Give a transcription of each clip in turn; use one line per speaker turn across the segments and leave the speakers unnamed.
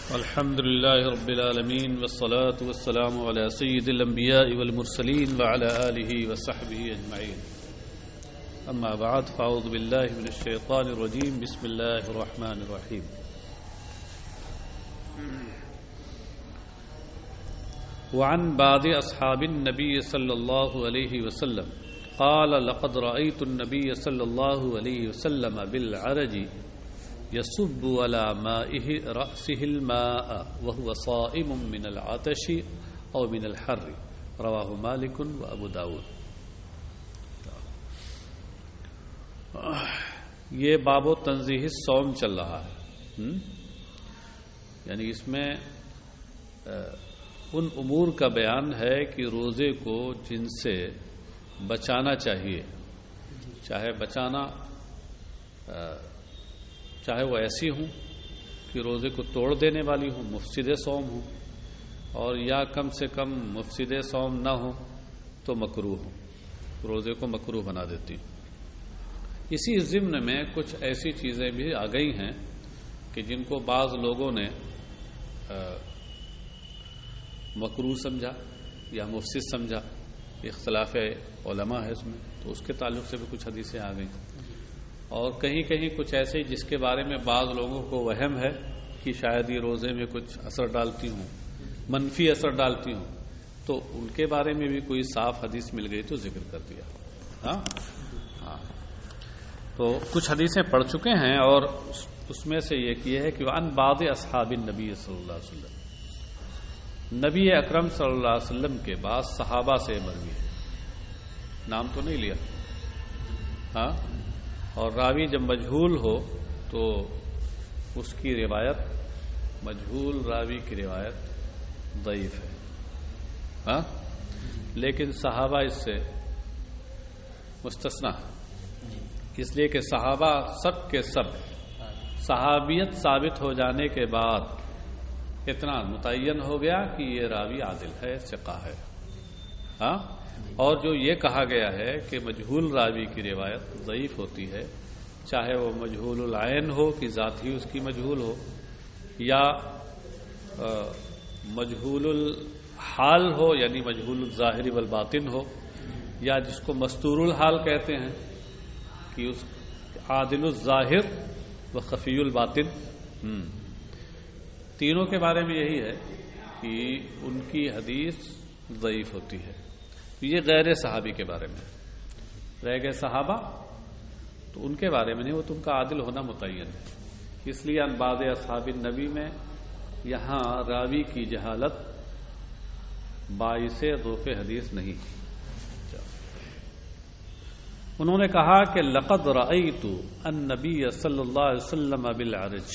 الحمد لله رب العالمين والصلاة والسلام على سيد الأنبياء والمرسلين وعلى آله وصحبه أجمعين. أما بعد فأعوذ بالله من الشيطان الرجيم. بسم الله الرحمن الرحيم. وعن بعض أصحاب النبي صلى الله عليه وسلم قال لقد رأيت النبي صلى الله عليه وسلم بالعرج يصب على مائه رأسه الماء وهو صائم من العطش أو من الحر. رواه مالك وأبو داود. یہ باب و تنزیہ الصوم چل رہا ہے، یعنی اس میں ان امور کا بیان ہے کہ روزے کو جن سے بچانا چاہیے، چاہے وہ ایسی ہوں کہ روزے کو توڑ دینے والی ہوں، مفسد صوم ہوں، اور یا کم سے کم مفسد صوم نہ ہوں تو مکروہ ہوں، روزے کو مکروہ بنا دیتی ہوں. اسی ضمن میں کچھ ایسی چیزیں بھی آ گئی ہیں کہ جن کو بعض لوگوں نے مکروہ سمجھا یا مفسد سمجھا، اختلاف علماء ہے اس میں، تو اس کے تعلق سے بھی کچھ حدیثیں آ گئیں. اور کہیں کہیں کچھ ایسے جس کے بارے میں بعض لوگوں کو وہم ہے کہ شاید یہ روزے میں کچھ اثر ڈالتی ہوں، منفی اثر ڈالتی ہوں، تو ان کے بارے میں بھی کوئی صاف حدیث مل گئی تو ذکر کر دیا. ہاں تو کچھ حدیثیں پڑھ چکے ہیں، اور اس میں سے ایک یہ ہے کہ عن بعض اصحاب النبی صلی اللہ علیہ وسلم، نبی اکرم صلی اللہ علیہ وسلم کے بعد صحابہ سے مروی ہے. نام تو نہیں لیا، ہاں، اور راوی جب مجہول ہو تو اس کی روایت، مجہول راوی کی روایت ضعیف ہے، ہاں، لیکن صحابہ اس سے مستثنی، اس لیے کہ صحابہ سب کے سب صحابیت ثابت ہو جانے کے بعد اتنا متعین ہو گیا کہ یہ راوی عادل ہے، ثقہ ہے. ہاں، اور جو یہ کہا گیا ہے کہ مجہول راوی کی روایت ضعیف ہوتی ہے، چاہے وہ مجہول العین ہو کہ ذات ہی اس کی مجہول ہو، یا مجہول الحال ہو یعنی مجہول الظاہر والباطن ہو، یا جس کو مستور الحال کہتے ہیں کہ اس عادل الظاہر و خفی الباطن، تینوں کے بارے میں یہی ہے کہ ان کی حدیث ضعیف ہوتی ہے. یہ غیر صحابی کے بارے میں رہ گئے، صحابہ تو ان کے بارے میں نہیں، وہ تو ان کا عادل ہونا متعین ہے. اس لیے ان بعض اصحاب النبی میں یہاں راوی کی جہالت باعث ضعف حدیث نہیں. انہوں نے کہا کہ لقد رأیت النبی صلی اللہ علیہ وسلم بالعرج،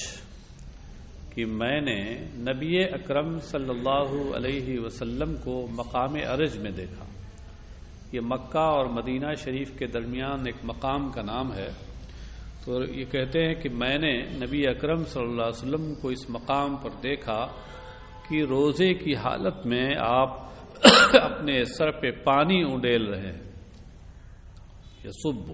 کہ میں نے نبی اکرم صلی اللہ علیہ وسلم کو مقام عرج میں دیکھا. یہ مکہ اور مدینہ شریف کے درمیان ایک مقام کا نام ہے. تو یہ کہتے ہیں کہ میں نے نبی اکرم صلی اللہ علیہ وسلم کو اس مقام پر دیکھا کہ روزے کی حالت میں آپ اپنے سر پہ پانی اونڈیل رہے ہیں. یصب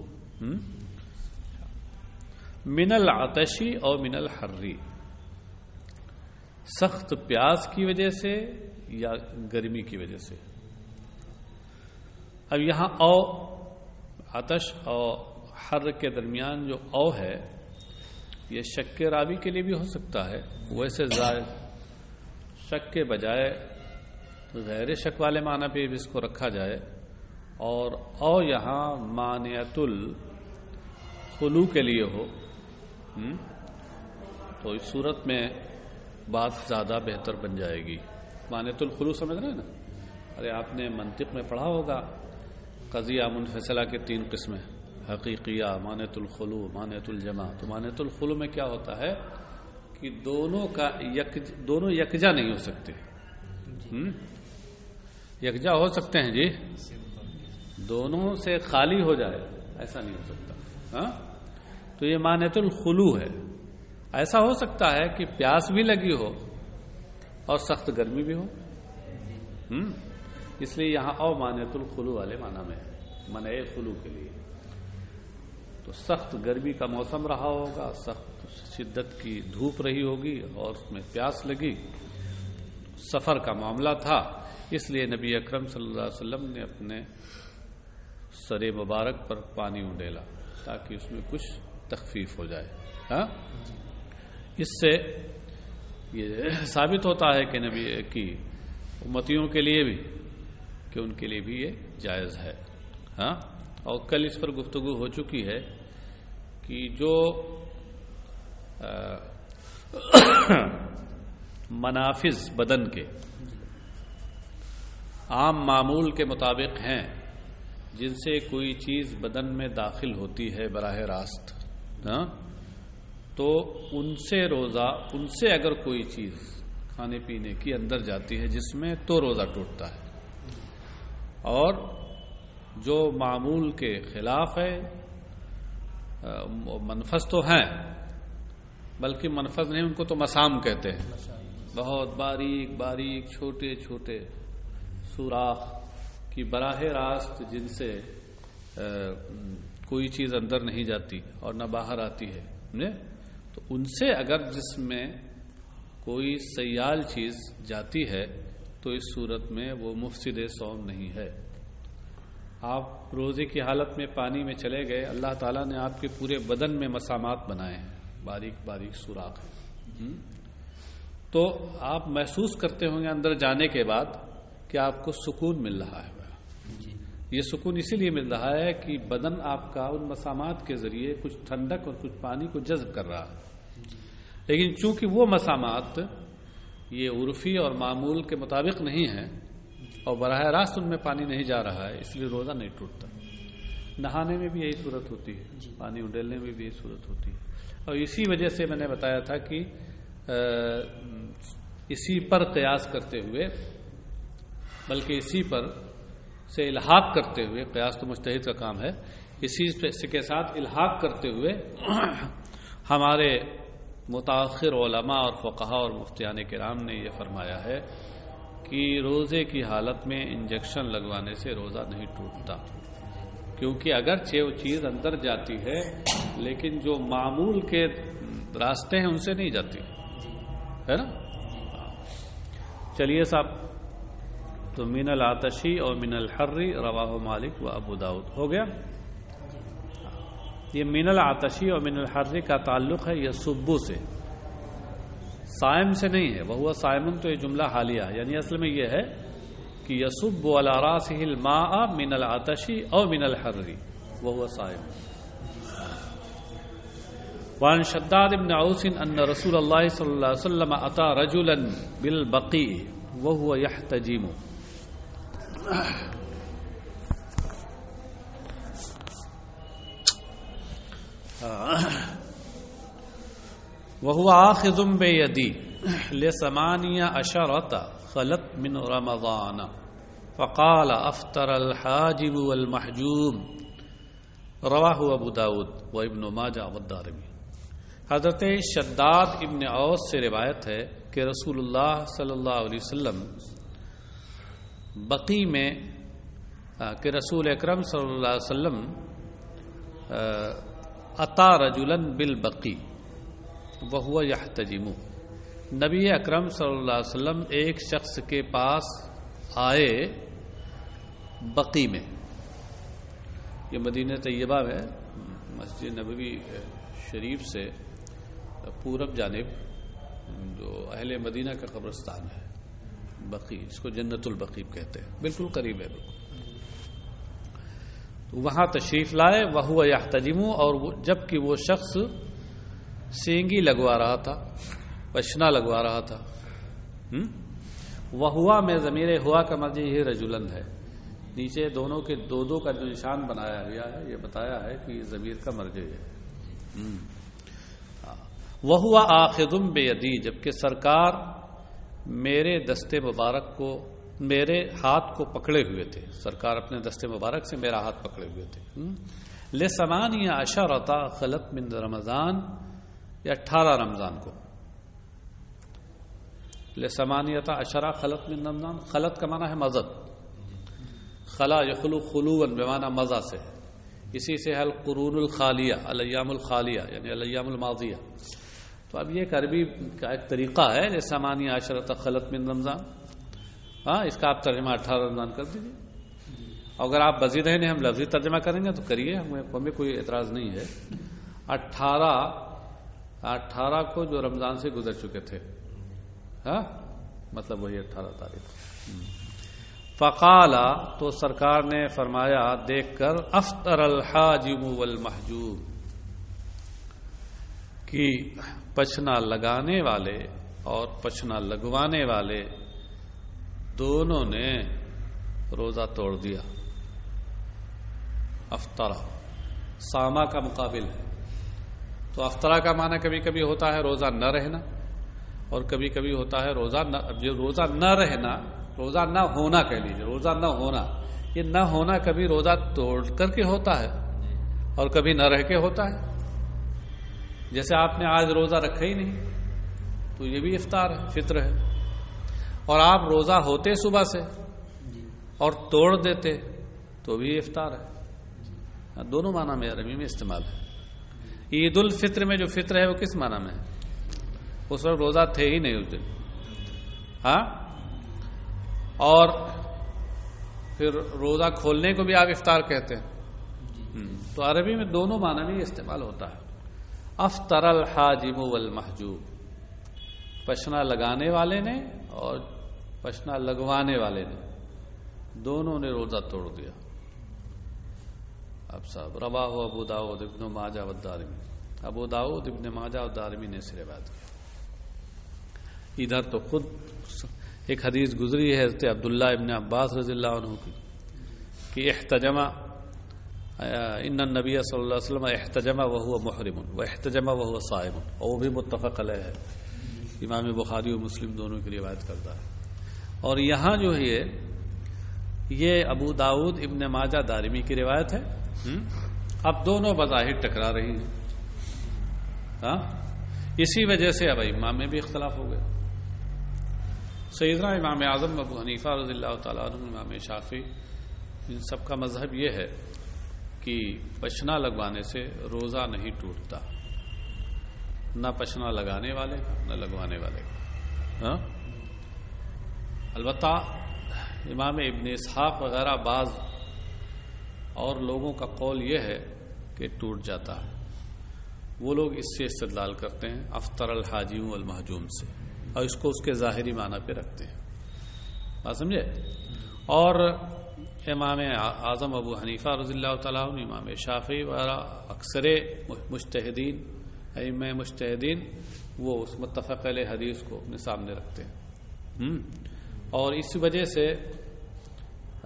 من العطشی اور من الحری، سخت پیاس کی وجہ سے یا گرمی کی وجہ سے. اب یہاں او، عطش اور حر کے درمیان جو او ہے، یہ شک کے راوی کے لیے بھی ہو سکتا ہے. ویسے شک کے بجائے غیر شک والے معنی پہ بھی اس کو رکھا جائے، اور او یہاں مانعۃ الخلو کے لیے ہو تو اس صورت میں بات زیادہ بہتر بن جائے گی. مانعۃ الخلو سمجھ رہے ہیں نا؟ ارے آپ نے منطق میں پڑھا ہوگا قضیہ منفصلہ کے 3 قسمیں، حقیقیہ، مانعۃ الخلو، مانعۃ الجمع. تو مانعۃ الخلو میں کیا ہوتا ہے کہ دونوں یکجا نہیں ہو سکتے. یکجا ہو سکتے ہیں جی، دونوں سے خالی ہو جائے ایسا نہیں ہو سکتا. ہاں، تو یہ مانعۃ الخلو ہے. ایسا ہو سکتا ہے کہ پیاس بھی لگی ہو اور سخت گرمی بھی ہو. اس لیے یہاں او مانعۃ الخلو والے معنی میں منع خلو کے لیے. تو سخت گرمی کا موسم رہا ہوگا، سخت شدت کی دھوپ رہی ہوگی اور اس میں پیاس لگی، سفر کا معاملہ تھا، اس لیے نبی اکرم صلی اللہ علیہ وسلم نے اپنے سر مبارک پر پانی اڈیلا تاکہ اس میں کچھ تخفیف ہو جائے. ہاں، اس سے یہ ثابت ہوتا ہے کہ نبی کی امتیوں کے لیے بھی کہ ان کے لیے بھی یہ جائز ہے. ہاں، اور کل اس پر گفتگو ہو چکی ہے کہ جو منافذ بدن کے عام معمول کے مطابق ہیں جن سے کوئی چیز بدن میں داخل ہوتی ہے براہ راست، ہاں، تو ان سے اگر کوئی چیز کھانے پینے کی اندر جاتی ہے جس میں، تو روزہ ٹوٹتا ہے. اور جو معمول کے خلاف ہے، منفذ تو ہیں بلکہ منفذ نہیں، ان کو تو مسام کہتے ہیں، بہت باریک باریک چھوٹے چھوٹے سوراخ کی براہ راست جن سے کوئی چیز اندر نہیں جاتی اور نہ باہر آتی ہے. تو ان سے اگر جسم میں کوئی سیال چیز جاتی ہے تو اس صورت میں وہ مفسد صوم نہیں ہے. آپ روزے کی حالت میں پانی میں چلے گئے، اللہ تعالیٰ نے آپ کے پورے بدن میں مسامات بنائے ہیں، باریک باریک سوراخ ہیں، تو آپ محسوس کرتے ہوں گے اندر جانے کے بعد کہ آپ کو سکون مل رہا ہے. یہ سکون اسی لیے مل رہا ہے کہ بدن آپ کا ان مسامات کے ذریعے کچھ ٹھنڈک اور کچھ پانی کو جذب کر رہا ہے. لیکن چونکہ وہ مسامات یہ عرفی اور معمول کے مطابق نہیں ہیں اور براہ راست ان میں پانی نہیں جا رہا ہے، اس لیے روزہ نہیں ٹوٹتا. نہانے میں بھی یہی صورت ہوتی ہے، پانی اڈیلنے میں بھی یہی صورت ہوتی ہے. اور اسی وجہ سے میں نے بتایا تھا کہ اسی پر قیاس کرتے ہوئے، بلکہ اسی پر سے الحاق کرتے ہوئے، قیاس تو مجتہد کا کام ہے، اسی کے ساتھ الحاق کرتے ہوئے ہمارے متاخر علماء اور فقہاء اور مفتیان کرام نے یہ فرمایا ہے کہ روزے کی حالت میں انجیکشن لگوانے سے روزہ نہیں ٹوٹتا، کیونکہ اگرچہ وہ چیز اندر جاتی ہے لیکن جو معمول کے راستے ہیں ان سے نہیں جاتی ہے نا. چلیے صاحب، تو من العطشی اور من الحری رواہ مالک و ابو داؤد ہو گیا. یہ من العطشی اور من الحری کا تعلق ہے یسبو سے، صائم سے نہیں ہے. وہو صائمن تو یہ جملہ حالیہ، یعنی اصل میں یہ ہے کہ یسب علی راسہ الماء من العطشی اور من الحری وہو صائم. وعن شداد بن عوس ان رسول اللہ صلی اللہ علیہ وسلم اتى رجلا بالبقیع وهو يحتجم. وهو آخذ بيدي ل18 خلت من رمضان فقال افطر الحاجب والمحجوم. رواہ ابو داود و ابن ماجہ والدارمی. حضرت شداد ابن اوس سے روایت ہے کہ رسول اللہ صلی اللہ علیہ وسلم بقی میں کہ رسول اکرم صلی اللہ علیہ وسلم اتا رجلا بالبقی وہو یحتجم. نبی اکرم صلی اللہ علیہ وسلم ایک شخص کے پاس آئے بقی میں، یہ مدینہ طیبہ میں مسجد نبوی شریف سے پورب جانب جو اہل مدینہ کا قبرستان ہے بقی، جس کو جنت البقیع کہتے ہیں، بالکل قریب ہے. وہاں تشریف لائے وہو یحتجم، اور جب کہ وہ شخص سینگی لگوا رہا تھا، پشنا لگوا رہا تھا. وہوا میں ضمیر ہوا کا مرجع یہ رجلن ہے، نیچے دونوں کے دو کا جو نشان بنایا گیا ہے یہ بتایا ہے کہ ضمیر کا مرجع ہے. وہوا آخذ بیدی، جبکہ سرکار میرے دستے مبارک کو، میرے ہاتھ کو پکڑے ہوئے تھے. سرکار اپنے دستے مبارک سے میرا ہاتھ پکڑے ہوئے تھے. ل18 خلت من رمضان، یا 18 رمضان کو. ل18 خلت من رمضان، خلت کا معنی ہے مزد، خلا یخلو خلوًا بمعنی مزہ سے، اسی سے ہے القرون الخالیہ، الایام الخالیہ یعنی الایام الماضیہ. تو اب یہ ایک عربی کا ایک طریقہ ہے، جیسے ثمانیہ عشرۃ خلت من رمضان، ہاں اس کا آپ ترجمہ 18 رمضان کر دیجیے. اگر آپ مزید ہیں ہم لفظی ترجمہ کریں گے تو کریے، ہمیں کوئی اعتراض نہیں ہے. 18 کو جو رمضان سے گزر چکے تھے، ہاں مطلب وہی 18 تاریخ. فقال، تو سرکار نے فرمایا دیکھ کر، افطر الحاجم والمحجوم، کہ پچھنا لگانے والے اور پچھنا لگوانے والے دونوں نے روزہ توڑ دیا. افطرا ساما کا مقابل ہے. تو افطرا کا معنی کبھی کبھی ہوتا ہے روزہ نہ رہنا، اور کبھی کبھی ہوتا ہے روزہ نہ رہنا، روزہ نہ ہونا کہہ لیجیے، روزہ نہ ہونا. یہ نہ ہونا کبھی روزہ توڑ کر کے ہوتا ہے اور کبھی نہ رہ کے ہوتا ہے. جیسے آپ نے آج روزہ رکھا ہی نہیں تو یہ بھی افطار ہے، فطر ہے. اور آپ روزہ ہوتے صبح سے اور توڑ دیتے تو بھی افطار ہے. دونوں معنی میں عربی میں استعمال ہے. عید الفطر میں جو فطر ہے وہ کس معنی میں ہے؟ اس وقت روزہ تھے ہی نہیں اس دن، ہاں. اور پھر روزہ کھولنے کو بھی آپ افطار کہتے ہیں. تو عربی میں دونوں معنی میں استعمال ہوتا ہے. افطر الحاجم والمحجوب، پشنا لگانے والے نے اور پشنا لگوانے والے نے دونوں نے روزہ توڑ دیا. اب صاحب رواہ ابو داؤد ابن ماجہ والدارمی، ابو داؤد ابن ماجہ اور دارمی نے اس روایت کی. ادھر تو خود ایک حدیث گزری ہے حضرت عبداللہ ابن عباس رضی اللہ عنہ کی کہ احتجم ان النبی صلی اللہ علیہ وسلم احتجم وهو محرم واحتجم وهو صائم، اور وہ بھی متفق علیہ ہے. امام بخاری و مسلم دونوں کی روایت کرتا ہے. اور یہاں جو ہے یہ ابو داؤد ابن ماجہ دارمی کی روایت ہے. اب دونوں بظاہر ٹکرا رہی ہیں، ہاں. اسی وجہ سے اب امام میں بھی اختلاف ہو گیا. سیدنا امام اعظم ابو حنیفہ رضی اللہ تعالیٰ عنہ، امام شافعی، ان سب کا مذہب یہ ہے کہ پشنا لگوانے سے روزہ نہیں ٹوٹتا، نہ پشنا لگانے والے کا نہ لگوانے والے کا. البتہ امام ابن اسحاق وغیرہ بعض اور لوگوں کا قول یہ ہے کہ ٹوٹ جاتا ہے. وہ لوگ اس سے استدلال کرتے ہیں افطر الحاجم والمحجوم سے، اور اس کو اس کے ظاہری معنی پہ رکھتے ہیں. بات سمجھے؟ اور امام اعظم ابو حنیفہ رضی اللہ تعالیٰ عنہ، امام شافعی وغیرہ اکثر مجتہدین، ائمہ مجتہدین، وہ اس متفق علیہ حدیث کو اپنے سامنے رکھتے ہیں. اور اس وجہ سے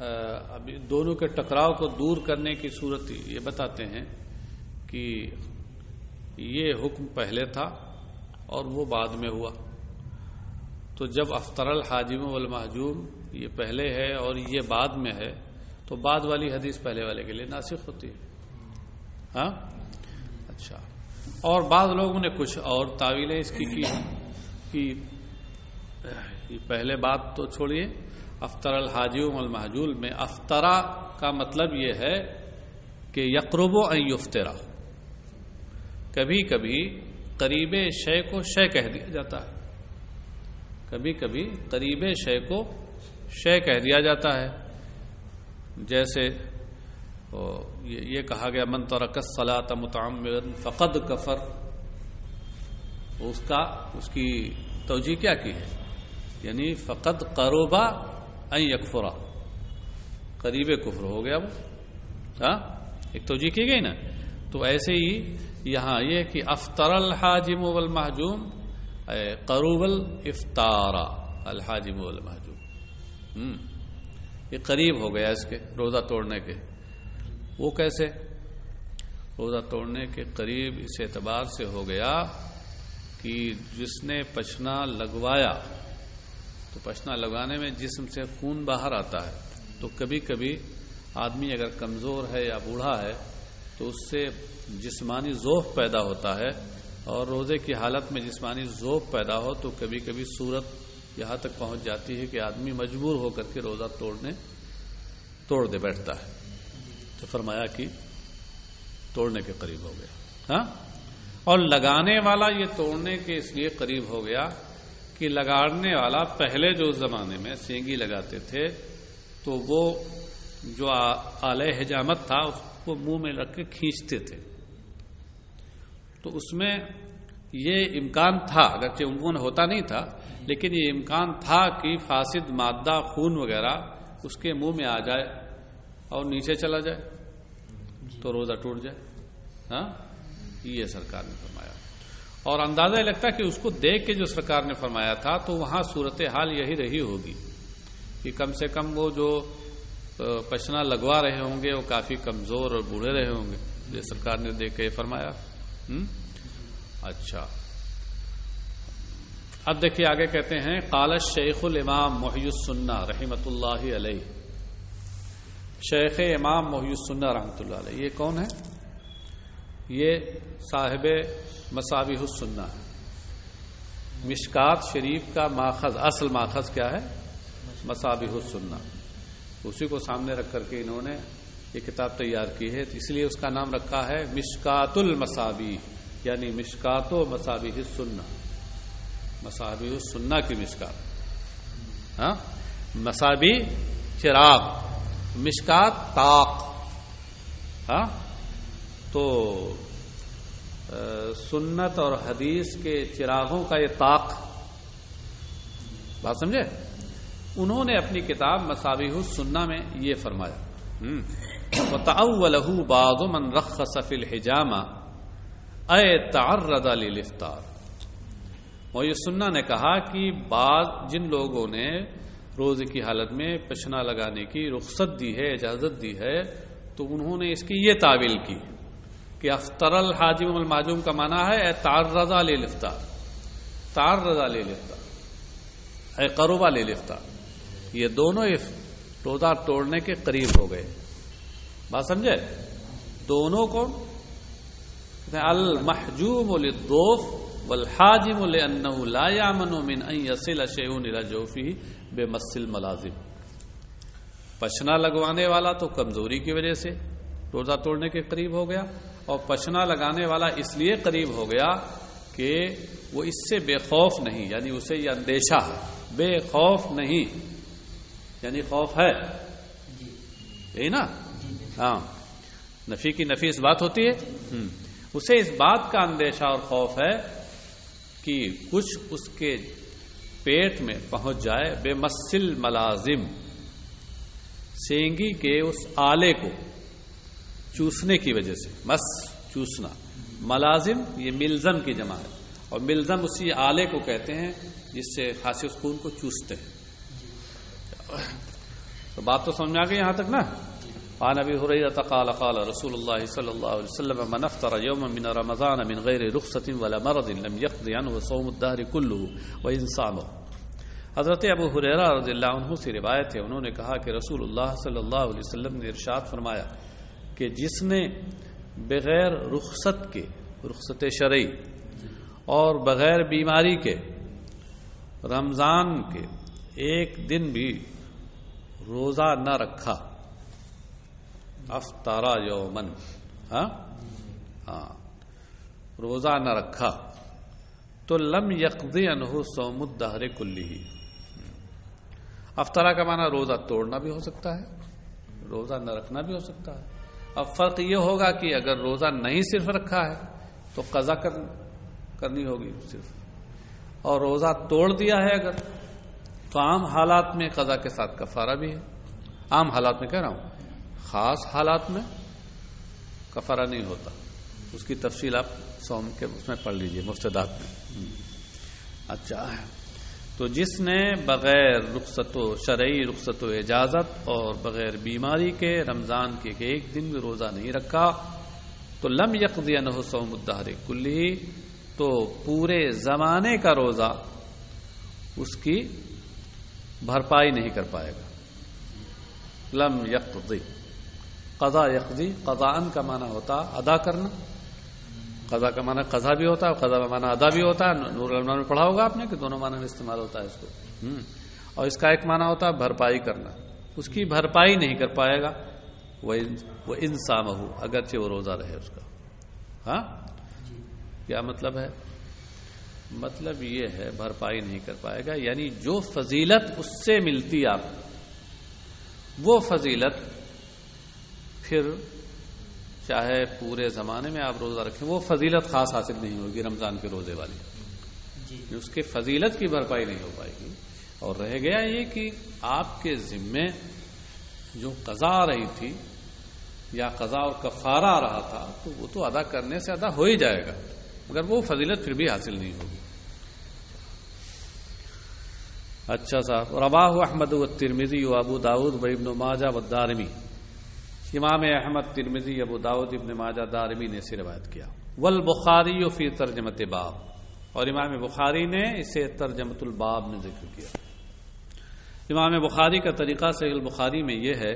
اب دونوں کے ٹکراؤ کو دور کرنے کی صورت یہ بتاتے ہیں کہ یہ حکم پہلے تھا اور وہ بعد میں ہوا. تو جب افطر الحاجم والمحجوم یہ پہلے ہے اور یہ بعد میں ہے تو بعد والی حدیث پہلے والے کے لیے ناسخ ہوتی ہے. ہاں اچھا. اور بعض لوگوں نے کچھ اور تعویلیں اس کی کہ پہلے بات تو چھوڑیے، افطر الحاجم والمحجول میں افطرا کا مطلب یہ ہے کہ یقرب ان یفطرا. کبھی کبھی قریب شے کو شے کہہ دیا جاتا ہے، کبھی کبھی قریب شے کو شے کہہ دیا جاتا ہے. جیسے یہ کہا گیا من ترک الصلاۃ متعمدا فقد کفر. اس کی توجیہ کیا کی ہے؟ یعنی فقد قربا ان یکفرا، قریب کفر ہو گیا وہ. ہاں ایک توجیہ کی گئی نا. تو ایسے ہی یہاں یہ کہ افطر الحاجم والمحجوم قروب الافطارا الحاجم والمحجوم، یہ قریب ہو گیا اس کے روزہ توڑنے کے. وہ کیسے؟ روزہ توڑنے کے قریب اس اعتبار سے ہو گیا کہ جس نے پچھنا لگوایا، تو پچھنا لگانے میں جسم سے خون باہر آتا ہے. تو کبھی کبھی آدمی اگر کمزور ہے یا بوڑھا ہے تو اس سے جسمانی ذوف پیدا ہوتا ہے، اور روزے کی حالت میں جسمانی ذوف پیدا ہو تو کبھی کبھی صورت یہاں تک پہنچ جاتی ہے کہ آدمی مجبور ہو کر کے روزہ توڑ دے بیٹھتا ہے. تو فرمایا کہ توڑنے کے قریب ہو گیا. ہاں اور لگانے والا یہ توڑنے کے اس لیے قریب ہو گیا کہ لگانے والا پہلے جو زمانے میں سینگی لگاتے تھے تو وہ جو آلہ حجامت تھا اس کو منہ میں رکھ کے کھینچتے تھے، تو اس میں یہ امکان تھا، اگرچہ عموماً ہوتا نہیں تھا لیکن یہ امکان تھا کہ فاسد مادہ خون وغیرہ اس کے منہ میں آ جائے اور نیچے چلا جائے تو روزہ ٹوٹ جائے. ہاں، یہ سرکار نے فرمایا. اور اندازہ یہ لگتا کہ اس کو دیکھ کے جو سرکار نے فرمایا تھا تو وہاں صورتحال یہی رہی ہوگی کہ کم سے کم وہ جو پشنا لگوا رہے ہوں گے وہ کافی کمزور اور بوڑھے رہے ہوں گے، یہ سرکار نے دیکھ کے فرمایا. اچھا، اب دیکھیے آگے کہتے ہیں قال الشیخ الامام محی السنہ رحمۃ اللہ علیہ. شیخ امام محی السنہ رحمۃ اللہ علیہ یہ کون ہے؟ یہ صاحب مصابیح السنہ ہے. مشکات شریف کا ماخذ، اصل ماخذ کیا ہے؟ مصابیح السنہ. اسی کو سامنے رکھ کر کے انہوں نے یہ کتاب تیار کی ہے، اس لیے اس کا نام رکھا ہے مشکات المصابیح، یعنی مشکات و مصابیح السنہ، مصابیح السنہ کی مشکات. ہاں، مصابیح چراغ، مشکات طاق. ہاں، تو سنت اور حدیث کے چراغوں کا یہ طاق، بات سمجھے؟ انہوں نے اپنی کتاب مصابیح السنہ میں یہ فرمایا. وَتَأَوَّلَهُ بَعْضُ مَنْ رَخَّصَ فِي الْحِجَامَةِ اَيْ تَعَرَّضَ لِلْإِفْطَارِ. محی السنہ نے کہا کہ بعض جن لوگوں نے روزے کی حالت میں پشنا لگانے کی رخصت دی ہے، اجازت دی ہے، تو انہوں نے اس کی یہ تعویل کی کہ افطر الحاجم المحجوم کا معنی ہے اے تعرض للافطار، تعرض للافطار اے قرب للافطار. یہ دونوں روزہ توڑنے کے قریب ہو گئے. بات سمجھے؟ دونوں کو المحجوم للضوف والحاجم لأنه لا يأمن من ان يصل شيء الى جوفه بمس الملازم. پشنا لگوانے والا تو کمزوری کی وجہ سے روزہ توڑنے کے قریب ہو گیا، اور پشنا لگانے والا اس لیے قریب ہو گیا کہ وہ اس سے بے خوف نہیں، یعنی اسے یہ اندیشہ ہے. بے خوف نہیں یعنی خوف ہے، یہی نا؟ ہاں، نفی کی نفی اس بات ہوتی ہے. اسے اس بات کا اندیشہ اور خوف ہے کہ کچھ اس کے پیٹ میں پہنچ جائے بے مسل ملازم، سینگی کے اس آلے کو چوسنے کی وجہ سے. مس چوسنا، ملازم یہ ملزم کی جمع ہے، اور ملزم اسی آلے کو کہتے ہیں جس سے خاصی اس خون کو چوستے ہیں. تو بات تو سمجھ آ گئی یہاں تک نا؟ عن ابی ہریرہ قال قال رسول اللہ صلی اللہ علیہ وسلم من افطر یوما من رمضان من غیر رخصۃ ولا مرض لم يقض عنه صوم الدهر كله وان صامه. حضرت ابو ہریرہ رضی اللہ عنہ سے روایت ہے، انہوں نے کہا کہ رسول اللہ صلی اللہ علیہ وسلم نے ارشاد فرمایا کہ جس نے بغیر رخصت کے، رخصت شرعی، اور بغیر بیماری کے رمضان کے ایک دن بھی روزہ نہ رکھا، افطارا یومن، ہاں روزہ نہ رکھا، تو لم یقضی عنہ صوم الدہر کلہ. افطارا کا معنی روزہ توڑنا بھی ہو سکتا ہے، روزہ نہ رکھنا بھی ہو سکتا ہے. اب فرق یہ ہوگا کہ اگر روزہ نہیں صرف رکھا ہے تو قضا کرنی ہوگی صرف، اور روزہ توڑ دیا ہے اگر تو عام حالات میں قضا کے ساتھ کفارہ بھی ہے. عام حالات میں کہہ رہا ہوں، خاص حالات میں کفارہ نہیں ہوتا. اس کی تفصیل آپ سوم کے اس میں پڑھ لیجئے مفسدات میں. اچھا، تو جس نے بغیر رخصت و شرعی رخصت و اجازت اور بغیر بیماری کے رمضان کے ایک دن بھی روزہ نہیں رکھا تو لم یقضی عنہ صوم الدہر کلہ، تو پورے زمانے کا روزہ اس کی بھرپائی نہیں کر پائے گا. لم یقضی، قضا یقضی، قضاءً کا معنی ہوتا ادا کرنا، قضا کا معنی قضا بھی ہوتا ہے، قضا کا معنی ادا بھی ہوتا ہے. نور العلماء میں پڑھا ہوگا آپ نے کہ دونوں معنی میں استعمال ہوتا ہے اس کو. اور اس کا ایک معنی ہوتا ہے بھرپائی کرنا، اس کی بھرپائی نہیں کر پائے گا. وہ انسامہ، اگرچہ وہ روزہ رہے اس کا. ہاں، کیا مطلب ہے؟ مطلب یہ ہے بھرپائی نہیں کر پائے گا، یعنی جو فضیلت اس سے ملتی آپ وہ فضیلت پھر چاہے پورے زمانے میں آپ روزہ رکھیں وہ فضیلت خاص حاصل نہیں ہوگی رمضان کے روزے والی، اس کے فضیلت کی بھرپائی نہیں ہو پائے گی۔ اور رہ گیا یہ کہ آپ کے ذمے جو قضا آ رہی تھی یا قضا اور کفارہ آ رہا تھا تو وہ تو ادا کرنے سے ادا ہو ہی جائے گا، مگر وہ فضیلت پھر بھی حاصل نہیں ہوگی۔ اچھا صاحب، رواہ احمد والترمذی وابو داود وابن ماجہ والدارمی، امام احمد، ترمذی، ابو داود، ابن ماجہ، دارمی نے اسے روایت کیا۔ والبخاری فی ترجمۃ باب، اور امام بخاری نے اسے ترجمۃ الباب میں ذکر کیا۔ امام بخاری کا طریقہ صحیح البخاری میں یہ ہے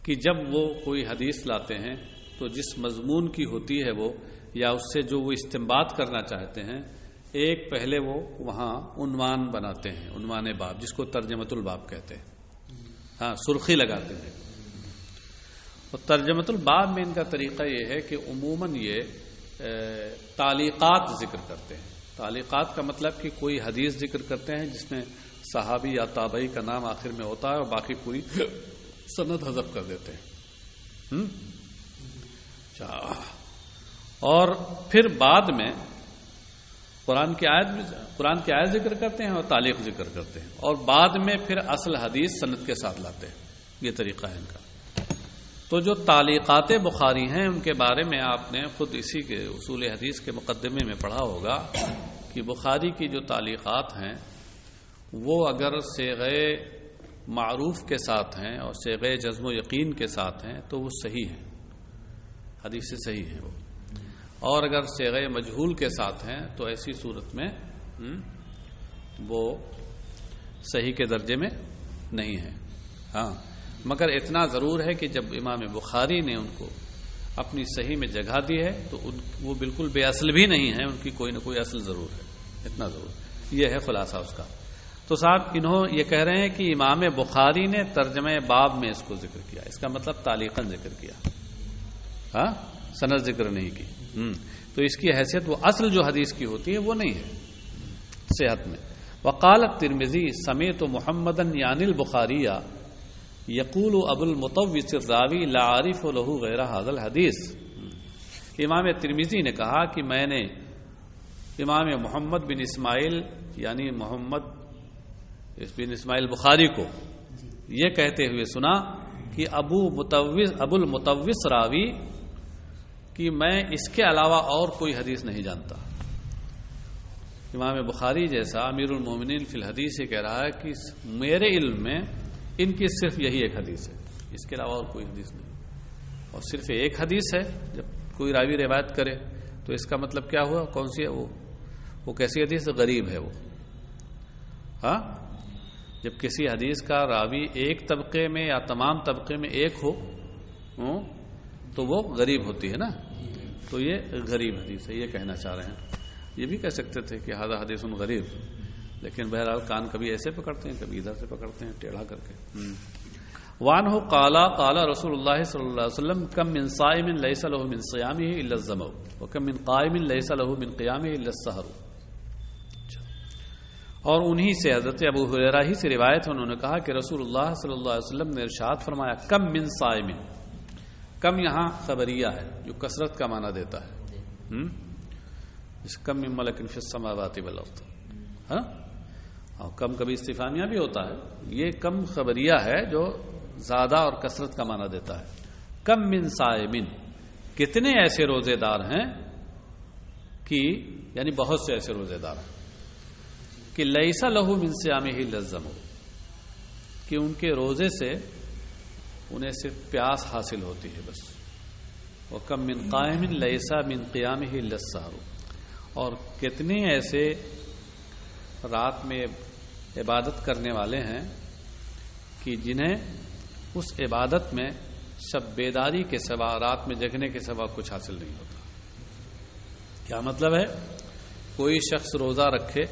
کہ جب وہ کوئی حدیث لاتے ہیں تو جس مضمون کی ہوتی ہے وہ یا اس سے جو وہ استنباط کرنا چاہتے ہیں، ایک پہلے وہ وہاں عنوان بناتے ہیں، عنوان باب، جس کو ترجمۃ الباب کہتے ہیں، ہاں سرخی لگاتے ہیں۔ اور ترجمۃ الباب میں ان کا طریقہ یہ ہے کہ عموماً یہ تعلیقات ذکر کرتے ہیں۔ تعلیقات کا مطلب کہ کوئی حدیث ذکر کرتے ہیں جس میں صحابی یا تابعی کا نام آخر میں ہوتا ہے اور باقی پوری سند حذف کر دیتے ہیں۔ اور پھر بعد میں قرآن کی آیت ذکر کرتے ہیں اور تعلیق ذکر کرتے ہیں، اور بعد میں پھر اصل حدیث سند کے ساتھ لاتے ہیں۔ یہ طریقہ ہے ان کا۔ تو جو تعلیقات بخاری ہیں ان کے بارے میں آپ نے خود اسی کے اصول حدیث کے مقدمے میں پڑھا ہوگا کہ بخاری کی جو تعلیقات ہیں وہ اگر صیغہ معروف کے ساتھ ہیں اور صیغہ جزم و یقین کے ساتھ ہیں تو وہ صحیح ہیں، حدیث سے صحیح ہیں وہ، اور اگر صیغہ مجہول کے ساتھ ہیں تو ایسی صورت میں وہ صحیح کے درجے میں نہیں ہیں۔ ہاں، مگر اتنا ضرور ہے کہ جب امام بخاری نے ان کو اپنی صحیح میں جگہ دی ہے تو وہ بالکل بے اصل بھی نہیں ہے، ان کی کوئی نہ کوئی اصل ضرور ہے، اتنا ضرور۔ یہ ہے خلاصہ اس کا۔ تو صاحب یہ کہہ رہے ہیں کہ امام بخاری نے ترجمہ باب میں اس کو ذکر کیا، اس کا مطلب تعلیقاً ذکر کیا، ہاں سند ذکر نہیں کی۔ تو اس کی حیثیت وہ اصل جو حدیث کی ہوتی ہے وہ نہیں ہے صحت میں۔ وقال الترمذی سمیت محمدا یعنی البخاری یقول ابو المطوس الراوی لا عارف له غیر هذا الحدیث۔ امام ترمذی نے کہا کہ میں نے امام محمد بن اسماعیل یعنی محمد بن اسماعیل بخاری کو یہ کہتے ہوئے سنا کہ ابو المطوس راوی کہ میں اس کے علاوہ اور کوئی حدیث نہیں جانتا۔ امام بخاری جیسا امیر المومنین فی الحدیث یہ کہہ رہا ہے کہ میرے علم میں ان کی صرف یہی ایک حدیث ہے، اس کے علاوہ اور کوئی حدیث نہیں، اور صرف ایک حدیث ہے۔ جب کوئی راوی روایت کرے تو اس کا مطلب کیا ہوا؟ کون سی ہے وہ کیسی حدیث؟ غریب ہے وہ۔ ہاں، جب کسی حدیث کا راوی ایک طبقے میں یا تمام طبقے میں ایک ہو تو وہ غریب ہوتی ہے نا، تو یہ غریب حدیث ہے، یہ کہنا چاہ رہے ہیں۔ یہ بھی کہہ سکتے تھے کہ ھذا حدیث غریب، لیکن بہرحال کان کبھی ایسے پکڑتے ہیں کبھی ادھر سے پکڑتے ہیں ٹیڑھا کر کے۔ وعنہ قال رسول اللہ صلی اللہ علیہ وسلم کم من صائم لیس له من صیامه الا الظمأ وکم من قائم لیس له من قیامه الا السحر۔ اور انہی سے حضرت ابو ہریرہ ہی سے روایت ہے، انہوں نے کہا کہ رسول اللہ صلی اللہ علیہ وسلم نے ارشاد فرمایا کم من صائم، کم یہاں خبریہ ہے جو کثرت کا معنی دیتا ہے، اس کم من ملک فی السماوات والارض، ہاں، اور کم کبھی استفہامیہ بھی ہوتا ہے، یہ کم خبریہ ہے جو زیادہ اور کثرت کا معنی دیتا ہے۔ کم من صائمن، کتنے ایسے روزے دار ہیں کہ یعنی بہت سے ایسے روزے دار ہیں کہ لیس لہ من صیامہ الا الظمأ، کہ ان کے روزے سے انہیں صرف پیاس حاصل ہوتی ہے بس۔ وکم من قائم لیس من قیامہ الا السحر، اور کتنے ایسے رات میں عبادت کرنے والے ہیں کہ جنہیں اس عبادت میں شب بیداری کے سوا، رات میں جگنے کے سوا کچھ حاصل نہیں ہوتا۔ کیا مطلب ہے؟ کوئی شخص روزہ رکھے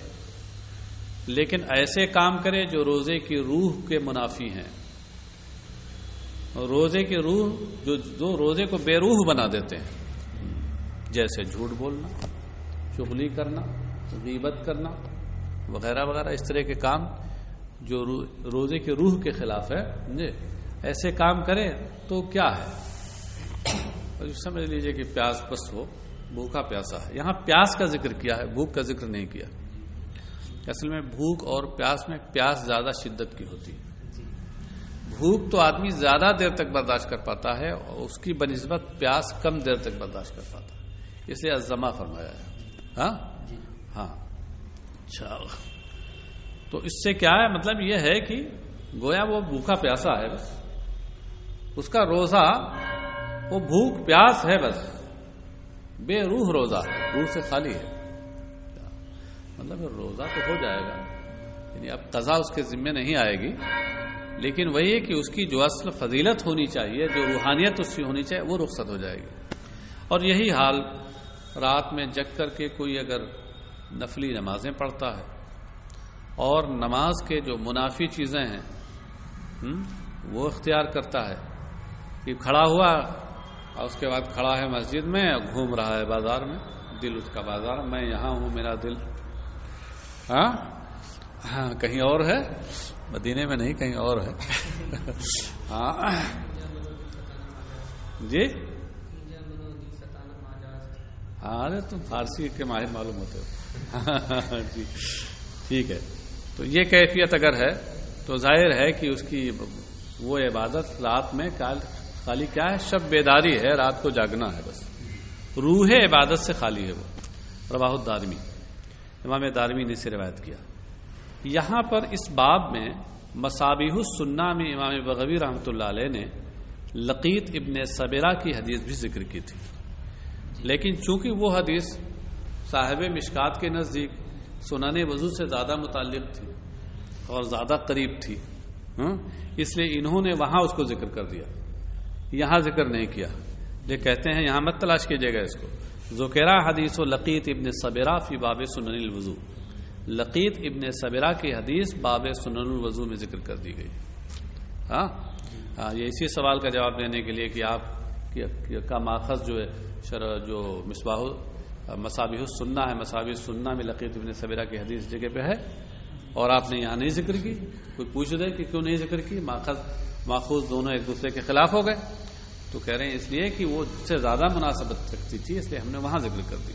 لیکن ایسے کام کرے جو روزے کی روح کے منافی ہیں، روزے کی روح جو روزے کو بے روح بنا دیتے ہیں، جیسے جھوٹ بولنا، چغلی کرنا، غیبت کرنا وغیرہ وغیرہ، اس طرح کے کام جو روزے کے روح کے خلاف ہے، ایسے کام کرے تو کیا ہے؟ اور سمجھ لیجئے کہ پیاس بس ہو، بھوکا پیاسا ہے. یہاں پیاس کا ذکر کیا ہے، بھوک کا ذکر نہیں کیا. اصل میں بھوک اور پیاس میں پیاس زیادہ شدت کی ہوتی ہے. بھوک تو آدمی زیادہ دیر تک برداشت کر پاتا ہے اور اس کی بنسبت پیاس کم دیر تک برداشت کر پاتا ہے، اس لیے الزما فرمایا ہے. ہاں اچھا، تو اس سے کیا ہے؟ مطلب یہ ہے کہ گویا وہ بھوکا پیاسا ہے، بس اس کا روزہ وہ بھوک پیاس ہے، بس بے روح روزہ ہے، روح سے خالی ہے. مطلب روزہ تو ہو جائے گا، یعنی اب قضا اس کے ذمے نہیں آئے گی، لیکن وہی ہے کہ اس کی جو اصل فضیلت ہونی چاہیے، جو روحانیت اس کی ہونی چاہیے، وہ رخصت ہو جائے گی. اور یہی حال رات میں جگ کر کے کوئی اگر نفلی نمازیں پڑھتا ہے اور نماز کے جو منافی چیزیں ہیں وہ اختیار کرتا ہے، کہ کھڑا ہوا اور اس کے بعد کھڑا ہے مسجد میں، گھوم رہا ہے بازار میں، دل اس کا بازار، میں یہاں ہوں، میرا دل ہاں کہیں اور ہے، مدینے میں نہیں کہیں اور ہے. جی ارے تم فارسی کے ماہر معلوم ہوتے ہو. جی ٹھیک ہے. تو یہ کیفیت اگر ہے تو ظاہر ہے کہ اس کی وہ عبادت رات میں خالی کیا ہے؟ شب بیداری ہے، رات کو جاگنا ہے، بس روح عبادت سے خالی ہے. وہ رواہ الدارمی، امام دارمی نے اسے روایت کیا. یہاں پر اس باب میں مصابیح السنہ میں امام بغوی رحمۃ اللہ علیہ نے لقیط ابن صبیرہ کی حدیث بھی ذکر کی تھی، لیکن چونکہ وہ حدیث صاحب مشکات کے نزدیک سنن وضو سے زیادہ متعلق تھی اور زیادہ قریب تھی، اس لیے انہوں نے وہاں اس کو ذکر کر دیا، یہاں ذکر نہیں کیا. یہ کہتے ہیں یہاں مت تلاش کیجیے گا اس کو. ذکرہ حدیث و لقیط ابن صبیرہ فی باب سنن الوضو، لقیط ابن صبیرہ کی حدیث باب سنن الوضو میں ذکر کر دی گئی. یہ اسی سوال کا جواب دینے کے لیے کہ آپ کا ماخذ جو ہے جو مصابیح السنہ ہے، مصابیح السنہ میں لقیط ابن صبیرہ کی حدیث جگہ پہ ہے اور آپ نے یہاں نہیں ذکر کی. کوئی پوچھ دے کہ کیوں نہیں ذکر کی، ماخوذ دونوں ایک دوسرے کے خلاف ہو گئے. تو کہہ رہے ہیں اس لیے کہ وہ سے زیادہ مناسبت رکھتی تھی، اس لیے ہم نے وہاں ذکر کر دی.